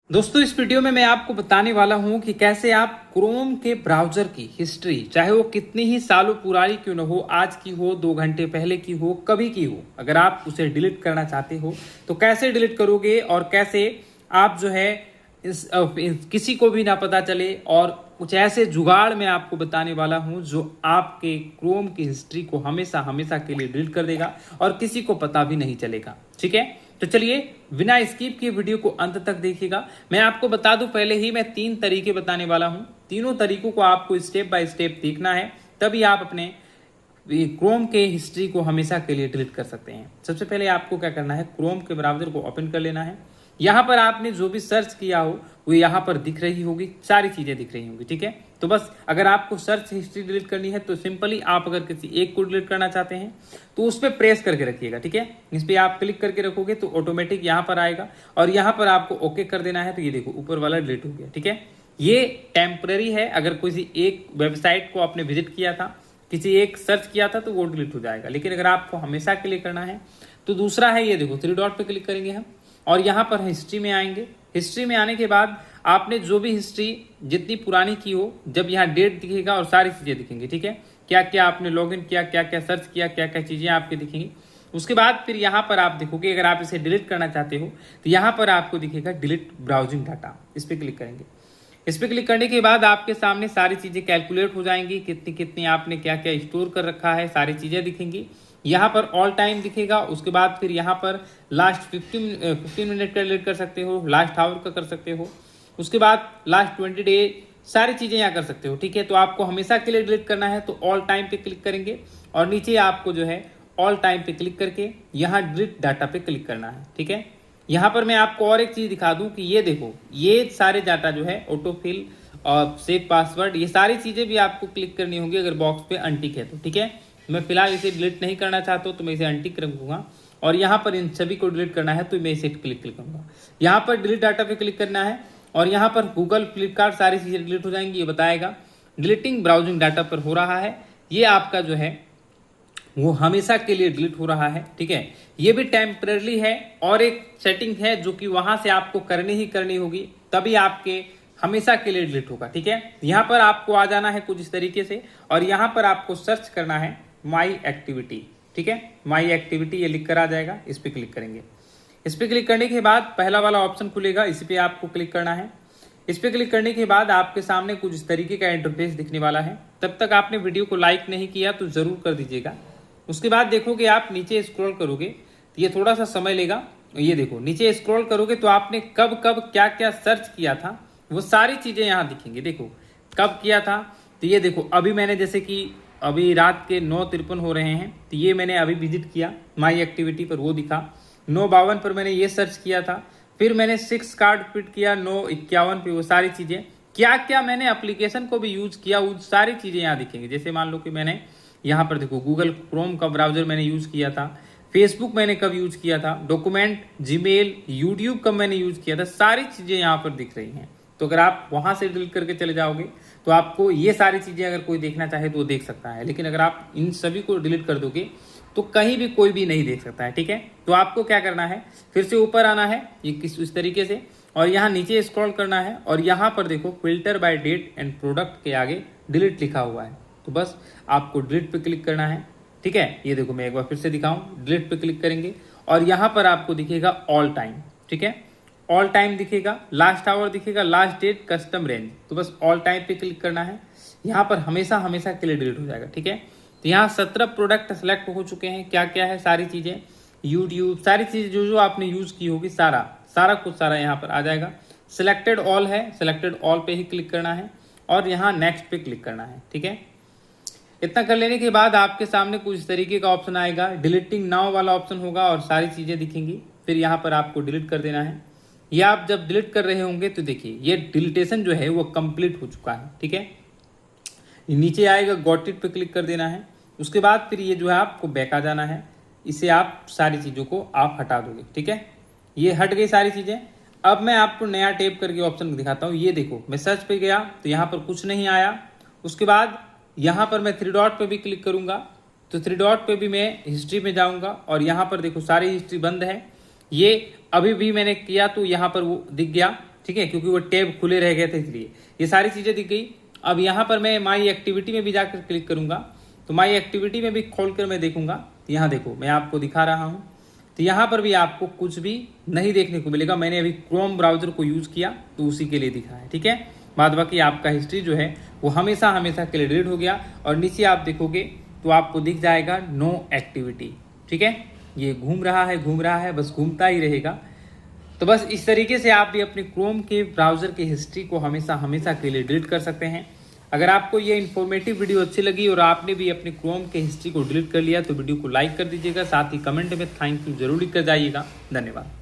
दोस्तों इस वीडियो में मैं आपको बताने वाला हूं कि कैसे आप क्रोम के ब्राउजर की हिस्ट्री, चाहे वो कितनी ही सालों पुरानी क्यों न हो, आज की हो, 2 घंटे पहले की हो, कभी की हो, अगर आप उसे डिलीट करना चाहते हो तो कैसे डिलीट करोगे और कैसे आप जो है किसी को भी ना पता चले। और कुछ ऐसे जुगाड़ मैं आपको बताने वाला हूं जो आपके क्रोम की हिस्ट्री को हमेशा हमेशा के लिए डिलीट कर देगा और किसी को पता भी नहीं चलेगा। ठीक है, तो चलिए बिना स्किप किए वीडियो को अंत तक देखिएगा। मैं आपको बता दूं, पहले ही मैं 3 तरीके बताने वाला हूं। तीनों तरीकों को आपको स्टेप बाय स्टेप देखना है, तभी आप अपने क्रोम के हिस्ट्री को हमेशा के लिए डिलीट कर सकते हैं। सबसे पहले आपको क्या करना है, क्रोम के ब्राउजर को ओपन कर लेना है। यहाँ पर आपने जो भी सर्च किया हो वो यहाँ पर दिख रही होगी, सारी चीजें दिख रही होंगी। ठीक है, तो बस अगर आपको सर्च हिस्ट्री डिलीट करनी है तो सिंपली आप अगर किसी एक को डिलीट करना चाहते हैं तो उस पर प्रेस करके रखिएगा। ठीक है, इस पर आप क्लिक करके रखोगे तो ऑटोमेटिक यहाँ पर आएगा और यहाँ पर आपको ओके कर देना है। तो ये देखो ऊपर वाला डिलीट हो गया। ठीक है, ये टेम्पररी है। अगर किसी एक वेबसाइट को आपने विजिट किया था, किसी एक सर्च किया था तो वो डिलीट हो जाएगा। लेकिन अगर आपको हमेशा के लिए करना है तो दूसरा है, ये देखो 3 डॉट पे क्लिक करेंगे हम और यहाँ पर हिस्ट्री में आएंगे। हिस्ट्री में आने के बाद आपने जो भी हिस्ट्री जितनी पुरानी की हो, जब यहाँ डेट दिखेगा और सारी चीजें दिखेंगी। ठीक है, क्या क्या आपने लॉगिन किया, क्या क्या सर्च किया, क्या क्या चीजें आपकी दिखेंगी। उसके बाद फिर यहाँ पर आप देखोगे, अगर आप इसे डिलीट करना चाहते हो तो यहाँ पर आपको दिखेगा डिलीट ब्राउजिंग डाटा। इस पर क्लिक करेंगे। इस पर क्लिक करने के बाद आपके सामने सारी चीजें कैलकुलेट हो जाएंगी, कितनी कितनी आपने क्या क्या स्टोर कर रखा है, सारी चीजें दिखेंगी। यहाँ पर ऑल टाइम दिखेगा। उसके बाद फिर यहाँ पर लास्ट 15 मिनट का डिलीट कर सकते हो, लास्ट आवर का कर सकते हो, उसके बाद लास्ट 20 डे, सारी चीजें यहाँ कर सकते हो। ठीक है, तो आपको हमेशा के लिए डिलीट करना है तो ऑल टाइम पे क्लिक करेंगे और नीचे आपको जो है ऑल टाइम पे क्लिक करके यहाँ डिलीट डाटा पे क्लिक करना है। ठीक है, यहाँ पर मैं आपको और एक चीज दिखा दूं कि ये देखो, ये सारे डाटा जो है ऑटोफिल और सेव पासवर्ड, ये सारी चीजें भी आपको क्लिक करनी होंगी अगर बॉक्स पे अनटिक है तो। ठीक है, मैं फिलहाल इसे डिलीट नहीं करना चाहता हूँ तो मैं इसे अनटिक रखूंगा और यहाँ पर इन सभी को डिलीट करना है तो मैं इसे क्लिक करूंगा। यहाँ पर डिलीट डाटा पे क्लिक करना है और यहाँ पर गूगल, फ्लिपकार्ट, सारी चीजें डिलीट हो जाएंगी। ये बताएगा डिलीटिंग ब्राउजिंग डाटा पर हो रहा है, ये आपका जो है वो हमेशा के लिए डिलीट हो रहा है। ठीक है, ये भी टेम्पररी है और एक सेटिंग है जो कि वहां से आपको करनी ही करनी होगी, तभी आपके हमेशा के लिए डिलीट होगा। ठीक है, यहाँ पर आपको आ जाना है कुछ इस तरीके से और यहाँ पर आपको सर्च करना है माई एक्टिविटी। ठीक है, माई एक्टिविटी ये लिख कर आ जाएगा। इस पर क्लिक करेंगे। इस पर क्लिक करने के बाद पहला वाला ऑप्शन खुलेगा, इस पर आपको क्लिक करना है। इस पर क्लिक करने के बाद आपके सामने कुछ इस तरीके का इंटरफेस दिखने वाला है। तब तक आपने वीडियो को लाइक नहीं किया तो जरूर कर दीजिएगा। उसके बाद देखोगे आप नीचे स्क्रॉल करोगे तो ये थोड़ा सा समय लेगा। ये देखो नीचे स्क्रॉल करोगे तो आपने कब कब क्या क्या सर्च किया था वो सारी चीजें यहाँ दिखेंगी। देखो कब किया था, तो ये देखो अभी मैंने, जैसे कि अभी रात के 9:53 हो रहे हैं तो ये मैंने अभी विजिट किया माई एक्टिविटी पर, वो दिखा। 9:52 पर मैंने ये सर्च किया था, फिर मैंने 6 कार्ड फिट किया 9:51 पे, वो सारी चीजें क्या क्या मैंने एप्लीकेशन को भी यूज किया वो सारी चीजें यहाँ दिखेंगी। जैसे मान लो कि मैंने यहाँ पर देखो गूगल क्रोम का ब्राउजर मैंने यूज किया था, फेसबुक मैंने कब यूज किया था, डॉक्यूमेंट, जीमेल, यूट्यूब कब मैंने यूज किया था, सारी चीजें यहाँ पर दिख रही हैं। तो अगर आप वहां से डिलीट करके चले जाओगे तो आपको ये सारी चीजें अगर कोई देखना चाहे तो वो देख सकता है, लेकिन अगर आप इन सभी को डिलीट कर दोगे तो कहीं भी कोई भी नहीं देख सकता है। ठीक है, तो आपको क्या करना है, फिर से ऊपर आना है ये इस तरीके से और यहाँ नीचे स्क्रॉल करना है और यहाँ पर देखो filter by date and product के आगे डिलीट लिखा हुआ है, तो बस आपको डिलीट पे क्लिक करना है। ठीक है, ये देखो मैं एक बार फिर से दिखाऊं, डिलीट पे क्लिक करेंगे और यहाँ पर आपको दिखेगा ऑल टाइम। ठीक है, ऑल टाइम दिखेगा, लास्ट आवर दिखेगा, लास्ट डेट, कस्टम रेंज, तो बस ऑल टाइम पे क्लिक करना है। यहाँ पर हमेशा हमेशा के लिए डिलीट हो जाएगा। ठीक है, तो यहाँ 17 प्रोडक्ट सेलेक्ट हो चुके हैं, क्या क्या है सारी चीजें, यूट्यूब, सारी चीजें जो जो आपने यूज की होगी सारा कुछ सारा यहाँ पर आ जाएगा। सिलेक्टेड ऑल है, सिलेक्टेड ऑल पे ही क्लिक करना है और यहाँ नेक्स्ट पे क्लिक करना है। ठीक है, इतना कर लेने के बाद आपके सामने कुछ इस तरीके का ऑप्शन आएगा, डिलीटिंग नाउ वाला ऑप्शन होगा और सारी चीजें दिखेंगी। फिर यहाँ पर आपको डिलीट कर देना है। ये आप जब डिलीट कर रहे होंगे तो देखिए ये डिलीटेशन जो है वो कंप्लीट हो चुका है। ठीक है, नीचे आएगा गॉट इट पे क्लिक कर देना है। उसके बाद फिर ये जो है आपको बैक आ जाना है, इसे आप सारी चीजों को आप हटा दोगे। ठीक है, ये हट गई सारी चीजें। अब मैं आपको नया टैप करके ऑप्शन दिखाता हूँ। ये देखो मैं सर्च पे गया तो यहाँ पर कुछ नहीं आया। उसके बाद यहाँ पर मैं 3 डॉट पे भी क्लिक करूंगा तो 3 डॉट पे भी मैं हिस्ट्री में जाऊंगा और यहाँ पर देखो सारी हिस्ट्री बंद है। ये अभी भी मैंने किया तो यहाँ पर वो दिख गया। ठीक है, क्योंकि वो टैब खुले रह गए थे इसलिए ये सारी चीज़ें दिख गई। अब यहाँ पर मैं माई एक्टिविटी में भी जाकर क्लिक करूँगा तो माई एक्टिविटी में भी खोल कर मैं देखूंगा। यहाँ देखो मैं आपको दिखा रहा हूँ, तो यहाँ पर भी आपको कुछ भी नहीं देखने को मिलेगा। मैंने अभी क्रोम ब्राउजर को यूज़ किया तो उसी के लिए दिखा है, ठीक है। बाद बाकी आपका हिस्ट्री जो है वो हमेशा हमेशा के लिए डिलीट हो गया। और नीचे आप देखोगे तो आपको दिख जाएगा नो एक्टिविटी, ठीक है। ये घूम रहा है, बस घूमता ही रहेगा। तो बस इस तरीके से आप भी अपने क्रोम के ब्राउज़र की हिस्ट्री को हमेशा हमेशा के लिए डिलीट कर सकते हैं। अगर आपको ये इन्फॉर्मेटिव वीडियो अच्छी लगी और आपने भी अपने क्रोम के हिस्ट्री को डिलीट कर लिया तो वीडियो को लाइक कर दीजिएगा, साथ ही कमेंट में थैंक यू जरूर लिख कर जाइएगा। धन्यवाद।